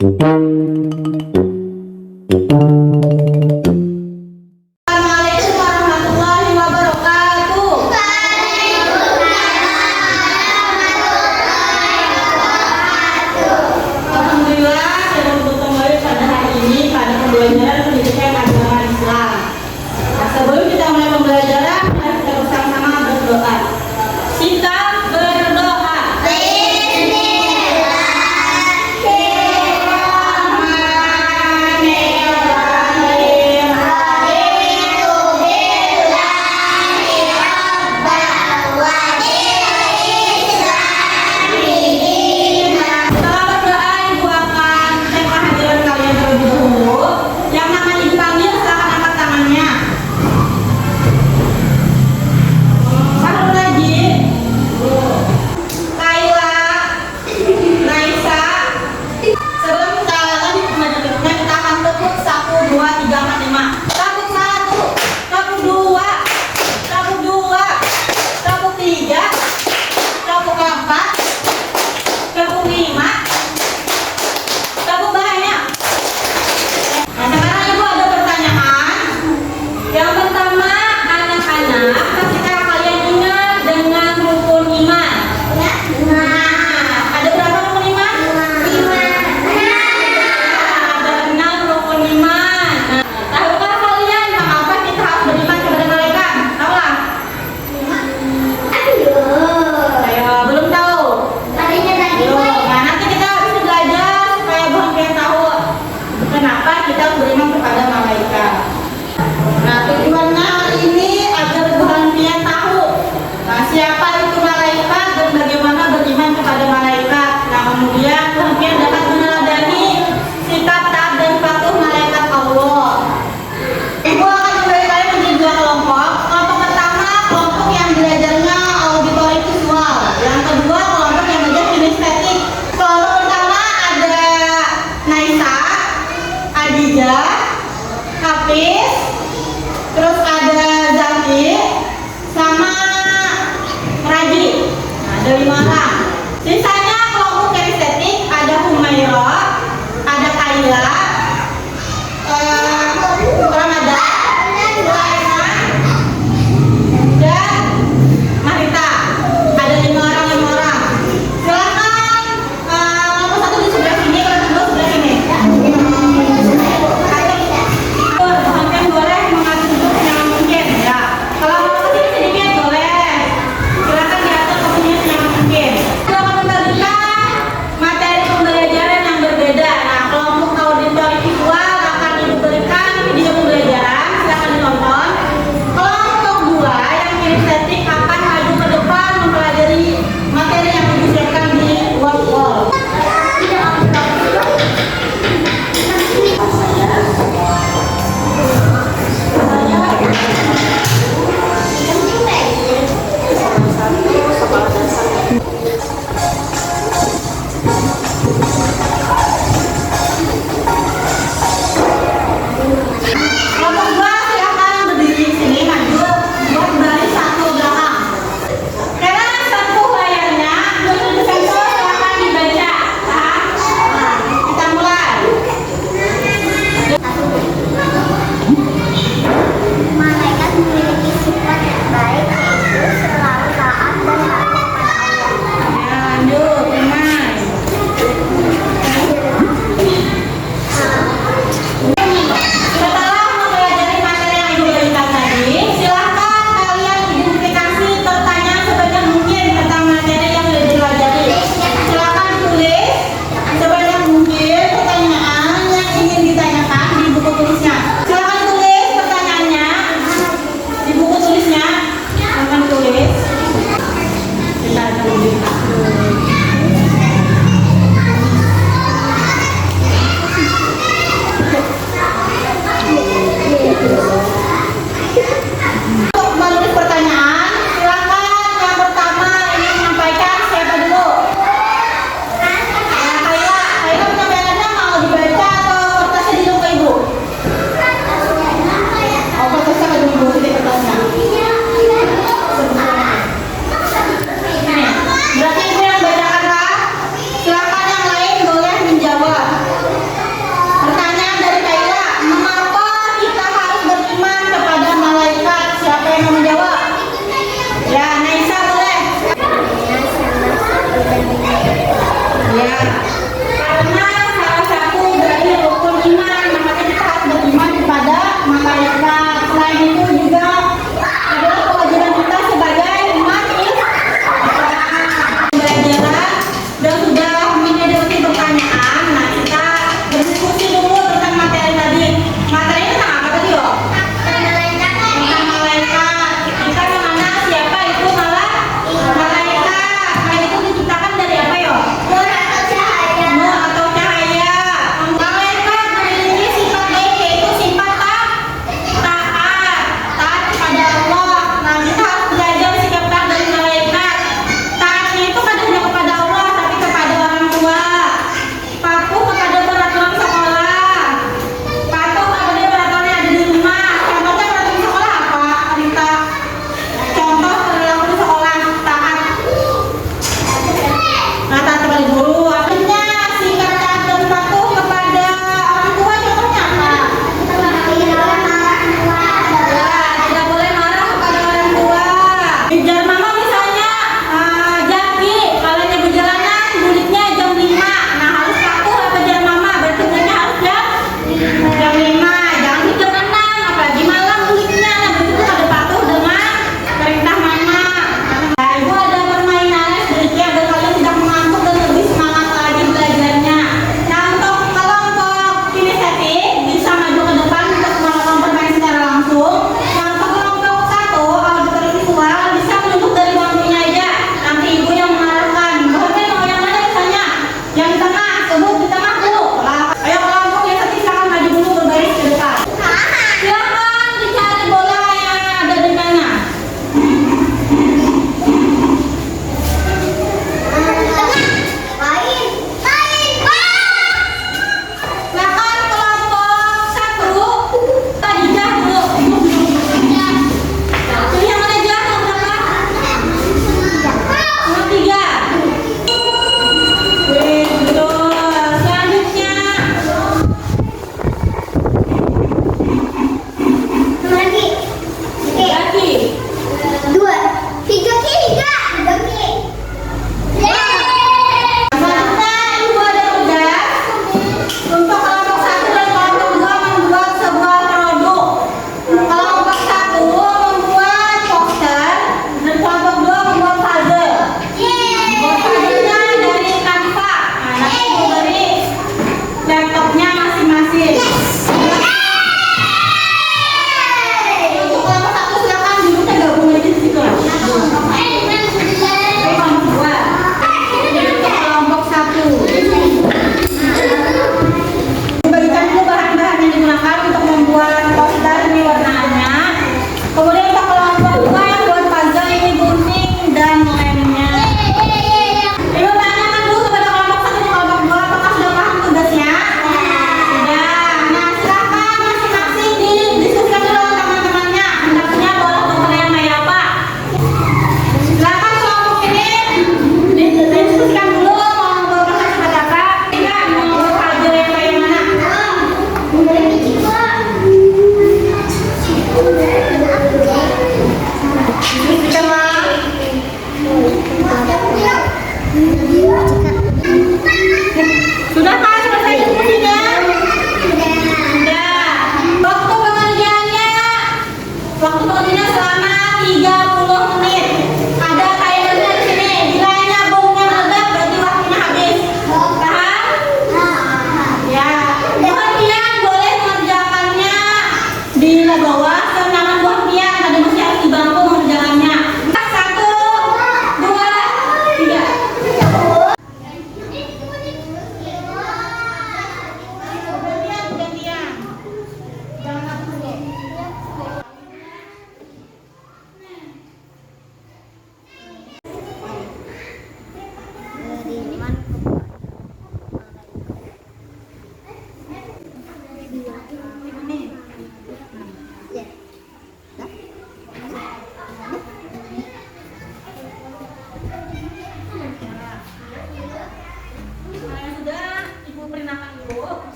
Assalamualaikum warahmatullahi wabarakatuh. Alhamdulillah, kita bertemu kembali pada hari ini pada pembelajaran pendidikan agama Islam. Nah, sebelum kita mulai pembelajaran, mari kita bersama-sama berdoa. Kita berdoa. Setelah berdoa, Ibu akan cek kehadiran kalian terlebih dahulu. Yang namanya dipanggil silakan angkat tangannya. Sahrul Najib, Kaila, Naisa. Sebelum kita lanjut ke berikutnya, kita akan tepuk 1, 2, 3, 4, 5. Tepuk 1, tepuk 2, tepuk 2, tepuk 3, tepuk 4, tepuk 5, tepuk banyak. Nah, sekarang Ibu ada pertanyaan. Yang pertama, anak-anak, pastikan kalian ingat dengan rukun iman. Nah, ada berapa rukun iman? 5. Ada 6 rukun iman. Nah, tahukah kalian mengapa kita harus beriman kepada malaikat? Tahu lah? Ayo, belum tahu? Belum. Nah, nanti kita harus belajar supaya kalian tahu kenapa kita harus beriman kepada malaikat. Nah, tujuannya hari ini agar kalian tahu siapa itu malaikat dan bagaimana beriman kepada malaikat. Nah, kemudian kalian dapat meneladani sikap taat dan patuh malaikat Allah. Ibu akan memberi kalian menjadi 2 kelompok. Kelompok pertama, kelompok yang belajarnya auditori visual. Yang kedua, kelompok yang belajar kinestetik. Kelompok pertama ada Naisa, Adija, Hafiz, terus ada Zaki, sama Raji. Nah, ada 5 orang. Sisanya kelompok kinestetik ada Humairah, ada Kaila, Ramadan, Sulaiman, dan Marita. Ada 5 orang. Silakan kelompok 1 di sebelah sini, kelompok 2 sebelah sini. Kalian boleh mengatur duduk senyaman mungkin ya. Kalau mau kesini sedikit boleh. Silakan diatur posisinya senyaman mungkin. Kita akan membagikan materi pembelajaran yang berbeda. Nah, kelompok auditori visual akan diberikan video pembelajaran, silakan ditonton. Kelompok 2 yang kinestetik akan maju ke depan mempelajari materi yang disiapkan di wall. Kelompok 2 silakan berdiri di sini, maju buat baris 1 belakang. Sekarang sapu layarnya, untuk sensor silakan dibaca. Nah, kita mulai. Malaikat memiliki sifat yang baik, yaitu selalu taat dan patuh pada Allah. Ya, lanjut, Iman. Setelah mempelajari materi yang Ibu berikan tadi, Karena salah satu dari rukun iman, makanya kita harus beriman kepada malaikat. Selain itu juga adalah kewajiban kita sebagai umat Islam. Pembelajaran dan sudah menyedoti pertanyaan, nah kita berdiskusi dulu tentang materi tadi. Materinya tentang apa tadi, yo? Tentang malaikat. Kita mengenal siapa itu malaikat. Malaikat itu diciptakan dari apa, yo?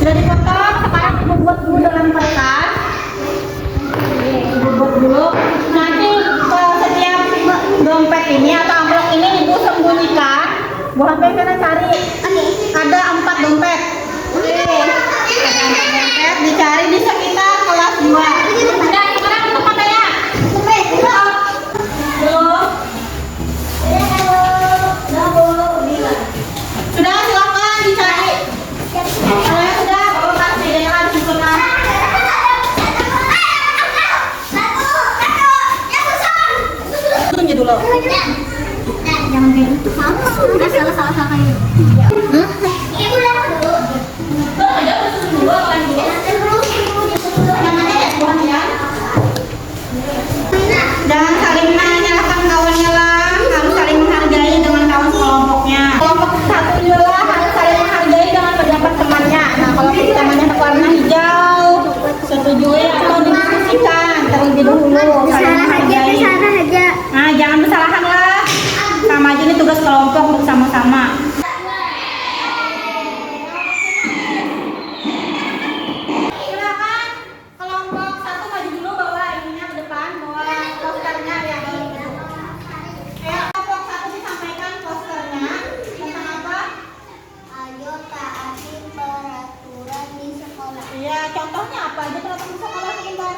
Sudah dipotong, sekarang ibu buat dulu dalam kertas. Ibu buat dulu. Nanti ke setiap dompet ini atau amplop ini ibu sembunyikan. Bu Hampir kena cari. Ada 4 dompet. Ada 4 dompet. Dicari di sekitar kelas 2. Udah, sekarang untuk matanya. Belum. Sudah, silakan dicari. Kalau sudah, bawa kasih dengan susunan. Tunggu dulu. Jangan kayak gitu. Udah salah kayak. Ibu lihat dulu. Jangan saling menyalahkan kawannya lah, harus saling menghargai dengan kawan sekelompoknya. Kelompok satu juga harus saling menghargai dengan pendapat temannya. Nah, kalau temannya warna hijau, setujui atau didiskusikan terlebih dahulu. Saling menghargai. Nah, jangan bersalahan lah. Sama aja ini tugas kelompok untuk sama-sama. Silakan kelompok 1 maju dulu, bawa ininya ke depan, bawa posternya ya. Kelompok 1 disampaikan posternya tentang apa? Ayo taati peraturan di sekolah. Iya, contohnya apa aja peraturan di sekolah sebentar?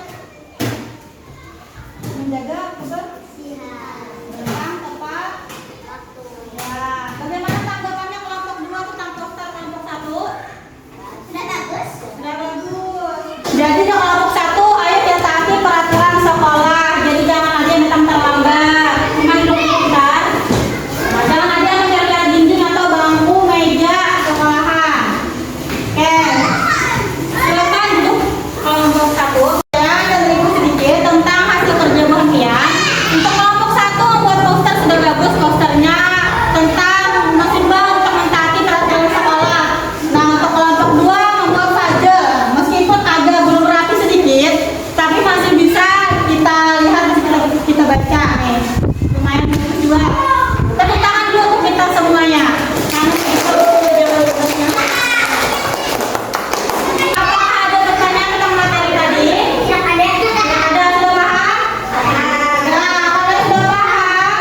Menjaga Sihat. kebersihan, tepat. Waktu. Ya, bagaimana tanggapannya kelompok 2 tentang poster kelompok 1? Sudah bagus. Sudah bagus. Jadi di kelompok 1, ayo kita taati peraturan sekolah. Jadi jangan ada yang datang terlambat. Cuma duduk sebentar. Nah, jangan ada yang mencari dinding atau bangku, meja sekolahan. Oke. Silakan duduk kelompok 1. Ya, dan berikut sedikit tentang hasil kerja penghentian. Untuk kelompok 1 membuat poster sudah bagus posternya tentang menghimbau untuk mentaati peraturan sekolah. Nah, untuk kelompok 2 membuat saja, meskipun agak belum rapi sedikit, tapi masih bisa kita lihat, kita baca nih. Lumayan bagus juga. Tepuk tangan dulu untuk kita semuanya. Apakah ada pertanyaan tentang materi tadi? Ada, sudah paham? Nah, kalau sudah paham,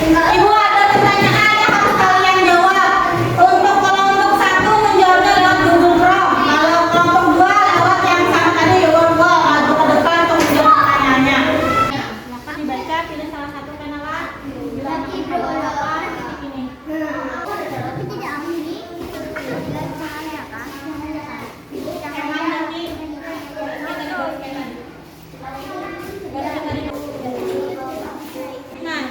Ibu ada pertanyaan yang harus kalian jawab. Untuk kelompok 1 menjawabnya lewat Google Chrome. Kalau kelompok 2 lewat yang sama tadi lewat Google. Maju ke depan untuk menjawab pertanyaannya. Silakan dibaca, pilih salah satu kenalan. Bila nanti berapa titik ini. Tapi tidak ambil. Cahaya kan? Jangan nanti. Nah,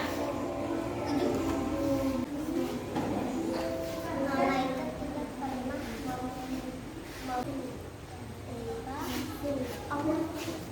Allah.